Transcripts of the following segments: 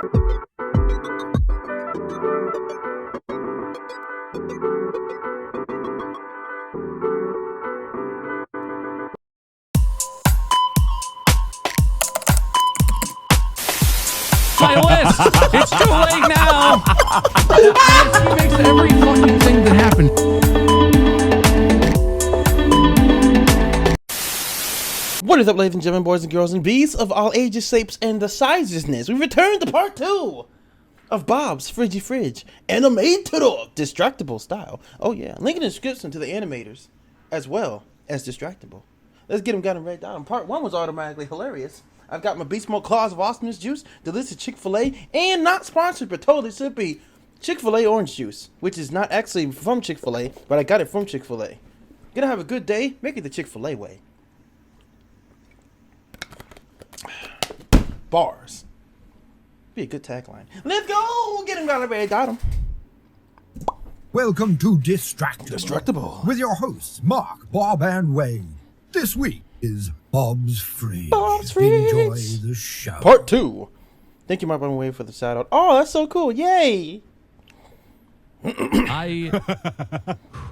My list. It's too late now. He makes every fucking thing that happened. What is up, ladies and gentlemen, boys and girls and bees of all ages, shapes, and the sizesness? We return to part 2 of Bob's Fridgy Fridge animated Distractible style. Oh yeah, link in the description to the animators as well as Distractible. Let's get them got them right down. Part 1 was automatically hilarious. I've got my Beast Mode Claws of Awesomeness juice, delicious Chick-fil-A, and not sponsored, but totally should be, Chick-fil-A orange juice, which is not actually from Chick-fil-A, but I got it from Chick-fil-A. Gonna have a good day, make it the Chick-fil-A way. Bars. Be a good tagline. Let's go! Get him got it, got him. Welcome to Distractible. Distractible. With your hosts, Mark, Bob, and Wade. This week is Bob's Fridge. Bob's Fridge. Enjoy the show. Part 2. Thank you, Mark, by the way, for the shout out. Oh, that's so cool. Yay!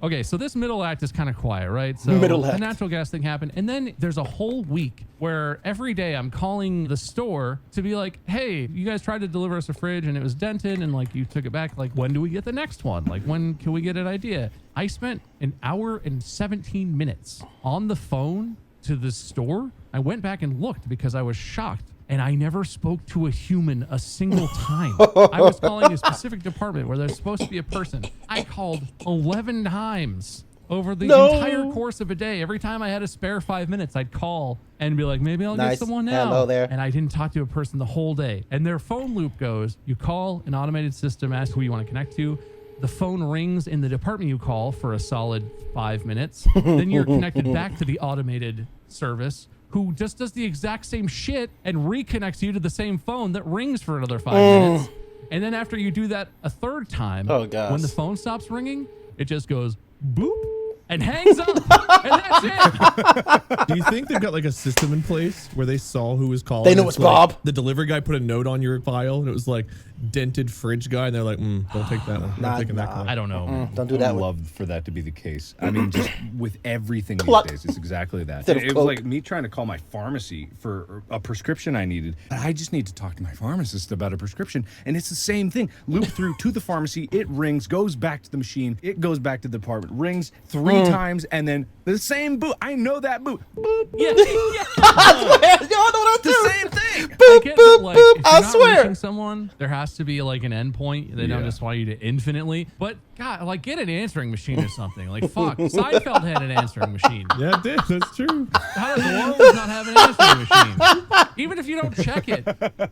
Okay, so this middle act is kind of quiet, right? So Middle act. the natural gas thing happened, and then there's a whole week where every day I'm calling the store to be like, hey, you guys tried to deliver us a fridge and it was dented and like you took it back. Like, when do we get the next one? Like, when can we get an idea? I spent an hour and 17 minutes on the phone to the store. I went back and looked because I was shocked. And I never spoke to a human a single time. I was calling a specific department where there's supposed to be a person. I called 11 times over the entire course of a day. Every time I had a spare 5 minutes, I'd call and be like, maybe I'll get someone now. Hello there. And I didn't talk to a person the whole day. And their phone loop goes, you call an automated system, ask who you want to connect to. The phone rings in the department you call for a solid 5 minutes. Then you're connected back to the automated service, who just does the exact same shit and reconnects you to the same phone that rings for another 5 minutes. And then after you do that a third time, when the phone stops ringing, it just goes boop and hangs up. And that's it. Do you think they've got like a system in place where they saw who was calling? They know it's like, Bob. The delivery guy put a note on your file and it was like dented fridge guy, and they're like, don't take that one. Not taking that call. I don't know. Don't do that. I would love for that to be the case. I mean, just with everything these days, it's exactly that. It was like me trying to call my pharmacy for a prescription I needed. I just need to talk to my pharmacist about a prescription, and it's the same thing. Loop through to the pharmacy, it rings, goes back to the machine, it goes back to the department, rings 3 times, and then the same boot. I know that boot. Boop. Yeah. I swear, y'all know that too. The same thing. Boop, I get boop, that, like, boop. if you're I not swear. reaching someone, there has to be like an endpoint. They don't just want you to infinitely. But God, like, get an answering machine or something. Like, fuck, Seinfeld had an answering machine. Yeah, it did. That's true. How does Laurel not have an answering machine? Even if you don't check it.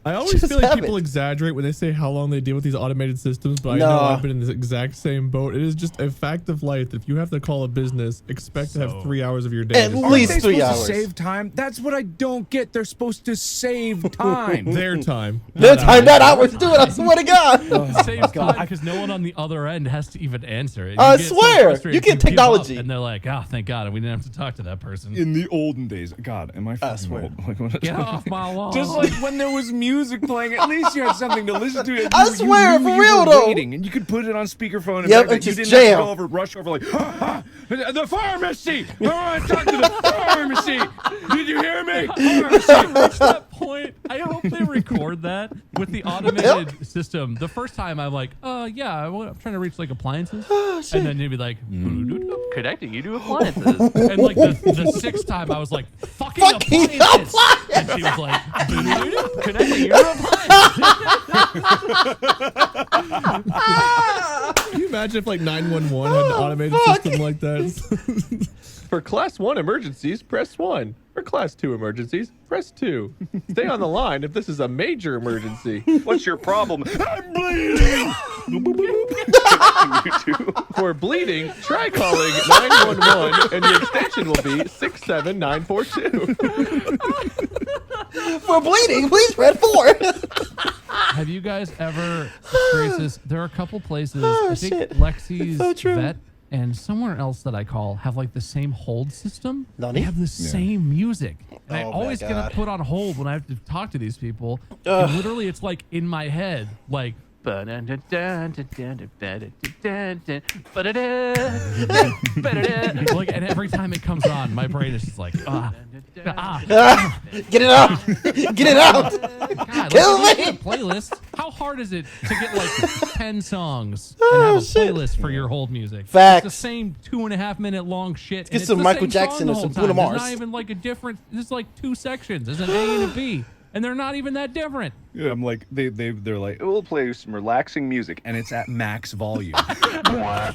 I always Just feel like have people it. exaggerate when they say how long they deal with these automated systems, but I know I've been in this exact same boat. It is just a fact of life. If you have to call a business, expect to have 3 hours of your day. At just least Aren't they 3 supposed hours. to save time? That's what I don't get. They're supposed to save time. their time. Their time, not ours. Do it. I swear to God. It saves time because no one on the other end has to even answer it. I get so swear. frustrated You get give up, technology. and they're like, oh, thank God, we didn't have to talk to that person. In the olden days, God, am I fucking swear. old? Like, what- Get off my lawn. Just like when there was music playing, at least you had something to listen to. I swear, knew for you real, were though. waiting, and you could put it on speakerphone. And Yep, back and then. just You didn't have jam. to go over, rush over like, the pharmacy. I want to talk to the pharmacy. Did you hear me? Pharmacy. Reach that point. I hope they record that with the automated system. The first time I'm like, yeah, I'm trying to reach like appliances. And then they'd be like, connecting you to appliances. And like the sixth time I was like, fucking appliances. And she was like, connecting you to appliances. Can you imagine if like 911 had an automated system like that? For Class 1 emergencies, press 1. For Class 2 emergencies, press 2. Stay on the line if this is a major emergency. What's your problem? I'm bleeding. For bleeding, try calling 911 and the extension will be 67942. For bleeding, please press 4. Have you guys ever experienced this? There are a couple places. I think shit. Lexi's So true. vet and somewhere else that I call have like the same hold system. Nani? They have the same music. And I Oh my always get God. put on hold when I have to talk to these people. And literally it's like in my head, like like, and every time it comes on, my brain is just like, Get it out! Get it out! God, Kill like, me! a playlist. How hard is it to get like 10 songs and have a shit. playlist for your hold music? Facts. It's the same 2.5 minute long shit. Get and some it's the Michael same Jackson song the or whole some time. Bruno There's Mars. not even like a different. There's like 2 sections. There's an A and a B, and they're not even that different. Yeah, I'm like, they're like, we'll play some relaxing music, and it's at max volume. Yeah,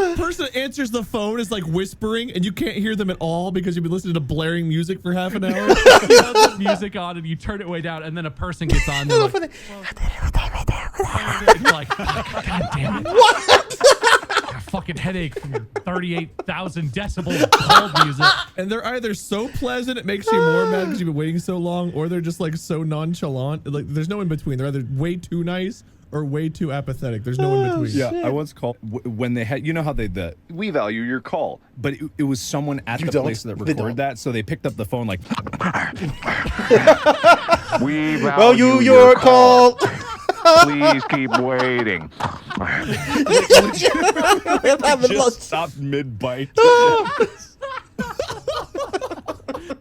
the person that answers the phone is like whispering, and you can't hear them at all because you've been listening to blaring music for half an hour. You have the music on, and you turn it way down, and then a person gets on. They're like, you're like, God damn it! What? A fucking headache from your 38,000 decibel hold music. And they're either so pleasant it makes you more mad because you've been waiting so long, or they're just like so nonchalant. Like there's no in between. They're either way too nice or way too apathetic. There's no in between. Yeah, I once called when they had, you know how we value your call, but it was someone at the place that recorded that, so they picked up the phone like, we value your call. Please keep waiting. Just stopped mid-bite.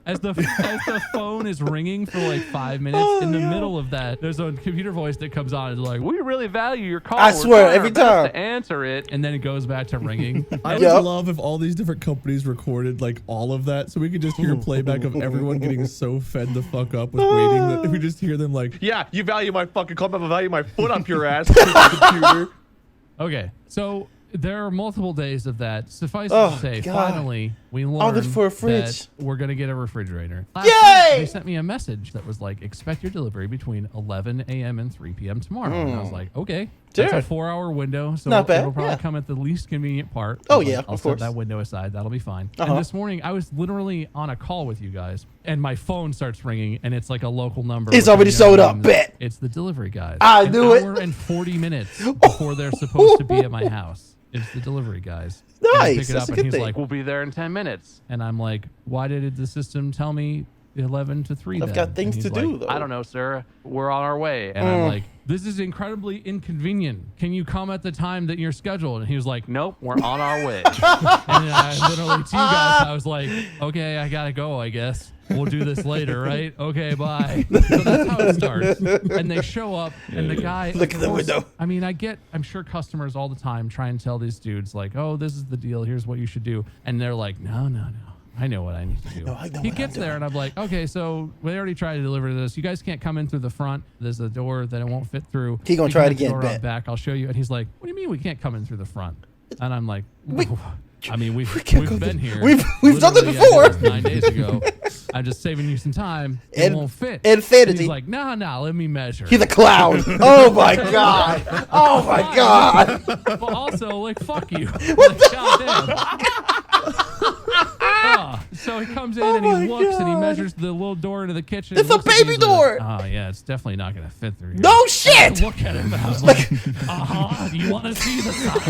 As the phone is ringing for like 5 minutes, in the middle of that, there's a computer voice that comes on and is like, "We really value your call. I We're swear, trying every our best time. to answer it," and then it goes back to ringing. I would love if all these different companies recorded like all of that, so we could just hear a playback of everyone getting so fed the fuck up with waiting that we just hear them like, Yeah, you value my fucking call, but I value my foot up your ass. Computer. Okay, so there are multiple days of that. Suffice it Oh, to say, God. finally, we I'll learned look for a fridge. that we're going to get a refrigerator. Last Yay! week, they sent me a message that was like, expect your delivery between 11 a.m. and 3 p.m. tomorrow. And I was like, okay. That's Sure. a 4-hour window, so Not bad, it'll probably yeah. come at the least convenient part. Oh, I was yeah, like, I'll of set course. that window aside. That'll be fine. Uh-huh. And this morning, I was literally on a call with you guys, and my phone starts ringing, and it's like a local number. It's which already I know sold up, means bet. It's the delivery guys. I An knew it. hour and 40 minutes before they're supposed to be at my house. It's the delivery guys. And I Nice, pick it that's up a and good he's thing. like, "We'll be there in 10 minutes." And I'm like, "Why did the system tell me 11 to 3 I've then?" got things And to he's do, like, though. "I don't know, sir. We're on our way." And I'm like, "This is incredibly inconvenient. Can you come at the time that you're scheduled?" And he was like, "Nope, we're on our way." And I literally to you guys, I was like, "Okay, I gotta go, I guess. We'll do this later, right? Okay, bye." So that's how it starts. And they show up, and the guy, Look of at the course- window. I mean, I'm sure customers all the time try and tell these dudes like, "Oh, this is the deal. Here's what you should do." And they're like, "No. I know what I need to do." No, I know He what gets I'm there, and I'm like, "Okay, so we already tried to deliver this. You guys can't come in through the front. There's a door that it won't fit through. He gonna You try can it have the again, door bet. out back. I'll show you." And he's like, "What do you mean we can't come in through the front?" And I'm like, I mean, we've been here. We've done it Literally, I did before. this 9 days ago. I'm just saving you some time. It And- won't fit. infinity. And he's like, no, let me measure. He's a clown. Oh my god. Oh my god. But also, like, fuck you. Like, goddamn. So he comes in and my he looks and he God. measures the little door into the kitchen. It's He a looks at me, baby he's like, door. "Oh yeah, it's definitely not gonna fit through here." No And I shit. look at him and I was like, do you want to see the side?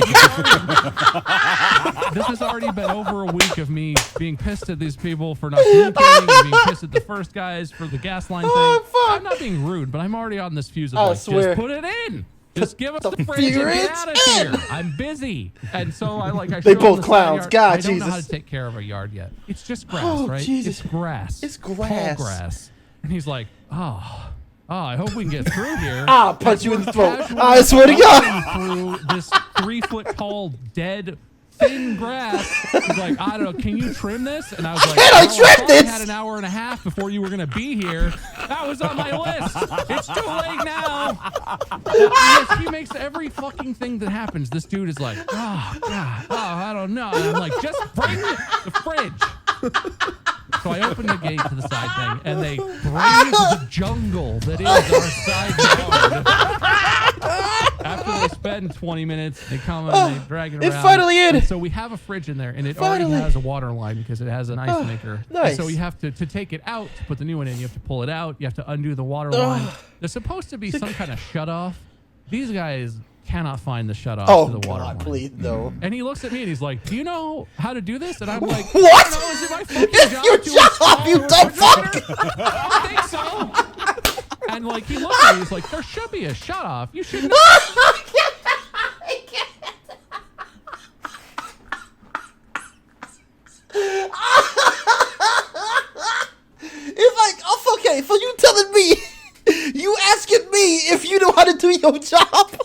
This has already been over a week of me being pissed at these people for not communicating and being pissed at the first guys for the gas line Oh, thing. fuck. I'm not being rude, but I'm already on this fuse of I like, swear. just put it in. Just give us the fridge and figure get it out of in. here. I'm busy. And so I They show him both the side clowns. yard. God, I don't know how Jesus. to take care of a yard yet. It's just grass, Oh, right? Jesus. It's grass. It's Tall grass. grass. And he's like, oh, I hope we can get through here. I'll punch you in the throat. Casually I swear to God. through this 3-foot tall, dead, thin grass. He's like, I don't know, can you trim this? And I was like, Can I "Oh, trim thought we this?" had an hour and a half before you were going to be here. That was on my list. It's too late now. Yes, he makes every fucking thing that happens. This dude is like, oh, God, I don't know. And I'm like, just bring the fridge. So I open the gate to the side thing, and they brave the jungle that is our side yard. After they spend 20 minutes, they come and they drag it around. It's finally in. And so we have a fridge in there, and it already Finally. has a water line because it has an ice maker. And nice. so you have to take it out to put the new one in. You have to pull it out. You have to undo the water line. There's supposed to be some kind of shut off These guys cannot find the shut off Oh to the water God, line. please no. And he looks at me and he's like, "Do you know how to do this?" And I'm like, What? "I don't know, is it my fucking It's job your to job, install you a dumb fuck. refrigerator?" I think so. And like he looks at me, he's like, "There should be a shut off. You should know." It's like, oh, okay, so you telling me, you asking me if you know how to do your job?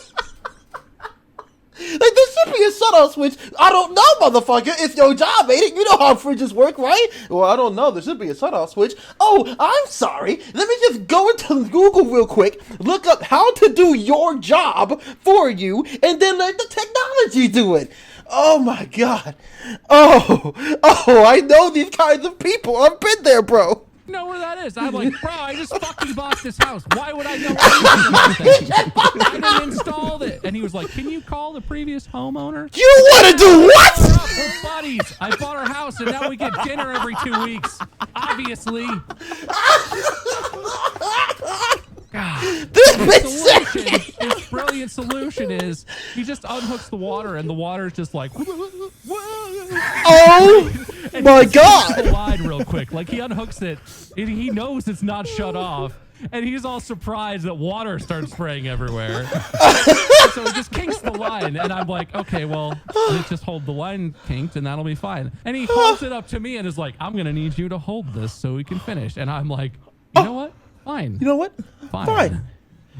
Like, there should be a shut-off switch. I don't know, motherfucker. It's your job, ain't it? You know how fridges work, right? Well, I don't know. There should be a shut-off switch. Oh, I'm sorry. Let me just go into Google real quick, look up how to do your job for you, and then let the technology do it. Oh, my God. Oh, I know these kinds of people. I've been there, bro. Know where that is? I'm like, bro, I just fucking bought this house. Why would I know anything about that? I didn't install it. And he was like, can you call the previous homeowner? You want to do what? We're buddies. I bought our house and now we get dinner every 2 weeks. Obviously. God. This brilliant solution is he just unhooks the water and the water is just like, oh my God. The line real quick. Like he unhooks it and he knows it's not shut off. And he's all surprised that water starts spraying everywhere. So he just kinks the line. And I'm like, okay, well, let's just hold the line kinked and that'll be fine. And he holds it up to me and is like, I'm going to need you to hold this so we can finish. And I'm like, you know what? Fine. You know what? Fine.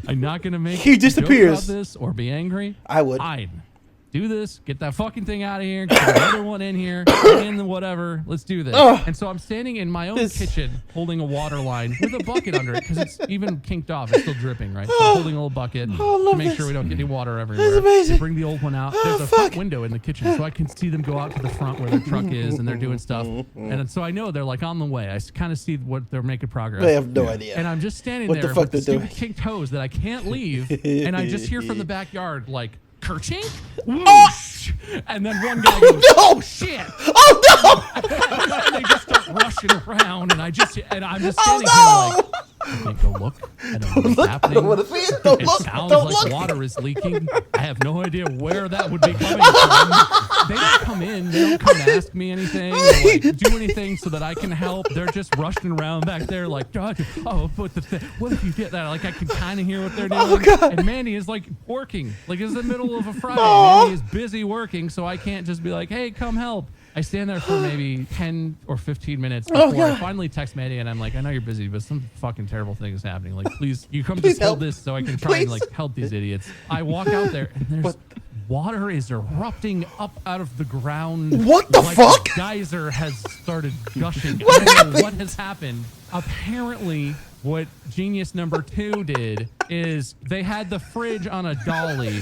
I'm not going to make he disappears about this or be angry. I would. Fine. Do this. Get that fucking thing out of here. Get another one in here. Get in the whatever. Let's do this. And so I'm standing in my own kitchen holding a water line with a bucket under it because it's even kinked off. It's still dripping, right? So I'm holding a little bucket to make sure we don't get any water everywhere. That's amazing. Bring the old one out. There's a front window in the kitchen so I can see them go out to the front where their truck is and they're doing stuff. And so I know they're like on the way. I kind of see what they're making progress. They have no idea. And I'm just standing What there the fuck with the they're stupid doing. kinked hose that I can't leave. And I just hear from the backyard like, kerchink, Oh! whoosh, and then one guy goes, no! "Oh shit!" Oh And they just start rushing around, and I'm just standing here no! like, I can't go look. I don't know what's Look, I happening. don't want to see it. Don't It look. sounds Don't like look. water is leaking. I have no idea where that would be coming from. They don't come in. They don't come ask me anything or like do anything so that I can help. They're just rushing around back there like, oh, what if you get that? Like I can kind of hear what they're doing. Oh, God. And Mandy is like working. Like it's the middle of a Friday. Aw. Mandy is busy working, so I can't just be like, hey, come help. I stand there for maybe 10 or 15 minutes before I God. finally text Mandy and I'm like, I know you're busy, but some fucking terrible thing is happening. Like, please, you come Please just hold help. this so I can try and Please. like help these idiots. I walk out there and there's What? water is erupting up out of the ground. What the like fuck? A geyser has started gushing. What I don't know happened? what has happened. Apparently, what genius number 2 did is they had the fridge on a dolly,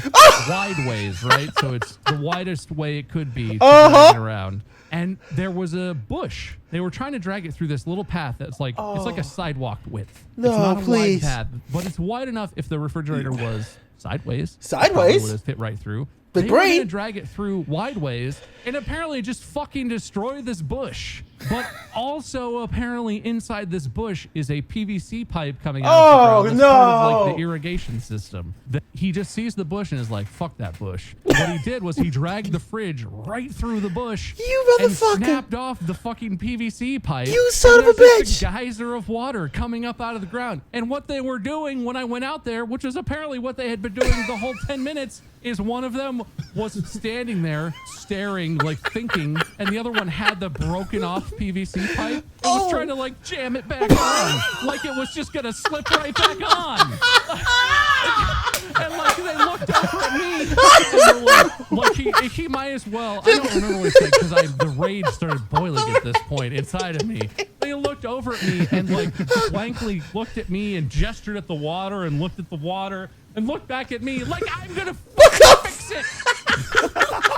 wideways, right? So it's the widest way it could be to drag it around. And there was a bush. They were trying to drag it through this little path that's like it's like a sidewalk width. No, it's not a please. wide path, but it's wide enough if the refrigerator was sideways. Sideways? Would have fit right through. Big They were brain. gonna drag it through wideways and apparently just fucking destroy this bush. But also apparently inside this bush is a PVC pipe coming out Oh, of the ground. That's part of, no. like the irrigation system. He just sees the bush and is like, fuck that bush. What he did was he dragged the fridge right through the bush. You and motherfucker. snapped off the fucking PVC pipe. You son and of a there's just bitch. a geyser of water coming up out of the ground. And what they were doing when I went out there, which is apparently what they had been doing the whole 10 minutes, is one of them was standing there staring, like thinking, and the other one had the broken off PVC pipe and was trying to like jam it back on, like it was just gonna slip right back on. And like they looked over at me, and were like he might as well. I don't remember what he said because the rage started boiling at this point inside of me. They looked over at me and like blankly looked at me and gestured at the water and looked at the water and looked back at me like I'm gonna fix it.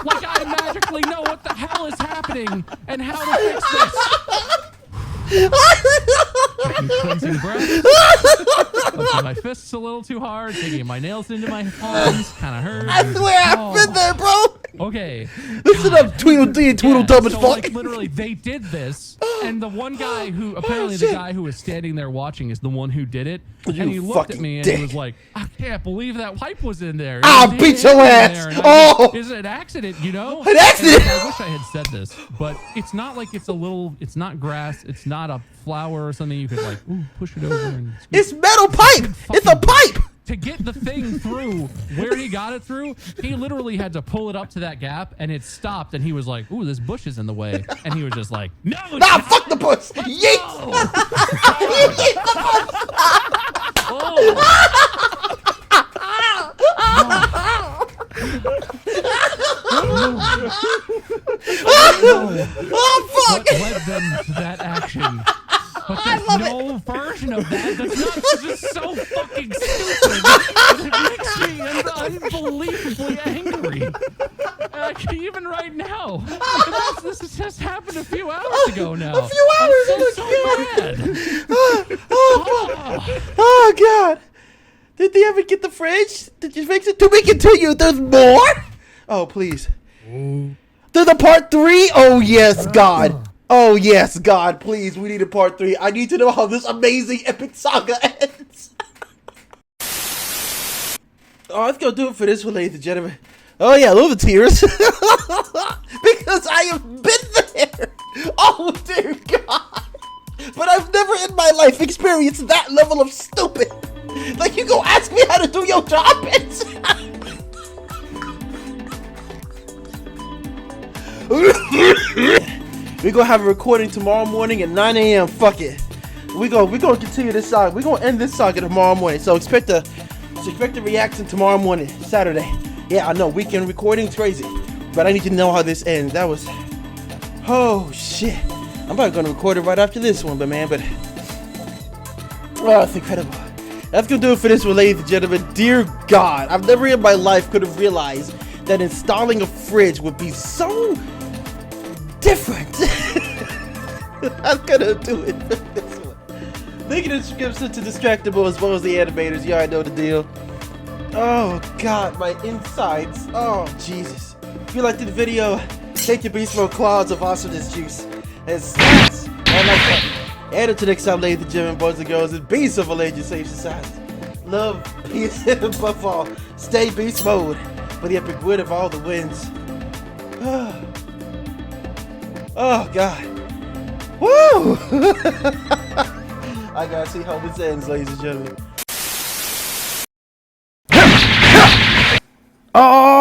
Like I magically know what the hell is happening and how to fix this. Taking cleansing breath. Pumping my fists a little too hard. Digging my nails into my palms. Kind of hurt. I swear I've been there, bro. Okay. Listen up, Tweedledee and Tweedledum as so, fuck. like, literally, they did this, and the one guy who apparently the guy who was standing there watching is the one who did it. And he looked at me and he was like, "I can't believe that pipe was in there. I'll beat your ass." Oh, is it an accident? You know, an accident. I wish I had said this, but it's not like it's a little. It's not grass. It's not a flower or something. You could like push it over and. It's metal pipe. It's a pipe. To get the thing through where he got it through, he literally had to pull it up to that gap, and it stopped. And he was like, "Ooh, this bush is in the way." And he was just like, "No, nah, fuck the bush." Yeet. Yeet the bush. Oh fuck! What led them to that action? But there's no version of that that's not just so fucking stupid. It makes me unbelievably angry. Like, even right now. This has just happened a few hours ago now. A few hours I'm so mad. Oh god. Did they ever get the fridge? Did you fix it? To be continued. There's more? Oh, please. There's a part 3? Oh, yes, God. Oh, yes, God. Please, we need a part 3. I need to know how this amazing epic saga ends. Oh, let's go do it for this one, ladies and gentlemen. Oh, yeah, those are tears. Because I have been there. Oh, dear God. But I've never in my life experienced that level of stupid. Like, you go ask me how to do your job, bitch. We're gonna have a recording tomorrow morning at 9 a.m. Fuck it. We're gonna continue this saga. We're gonna end this saga tomorrow morning. So expect a reaction tomorrow morning, Saturday. Yeah, I know, weekend recording's crazy. But I need to know how this ends. That was, oh shit. I'm probably gonna record it right after this one, but oh, it's incredible. That's gonna do it for this one, ladies and gentlemen. Dear God, I've never in my life could have realized that installing a fridge would be so different. I'm gonna do it for this one. Link in the description to Distractable as well as the animators. You already know the deal. Oh God, my insides. Oh Jesus. If you liked the video, take your beast mode clouds of awesomeness juice and stats. And until next time, ladies and gentlemen, boys and girls, and beasts of a legend safe society. Love, peace, and above all, stay beast mode for the epic win of all the wins. Oh God. Woo! I gotta see how this ends, ladies and gentlemen. Oh!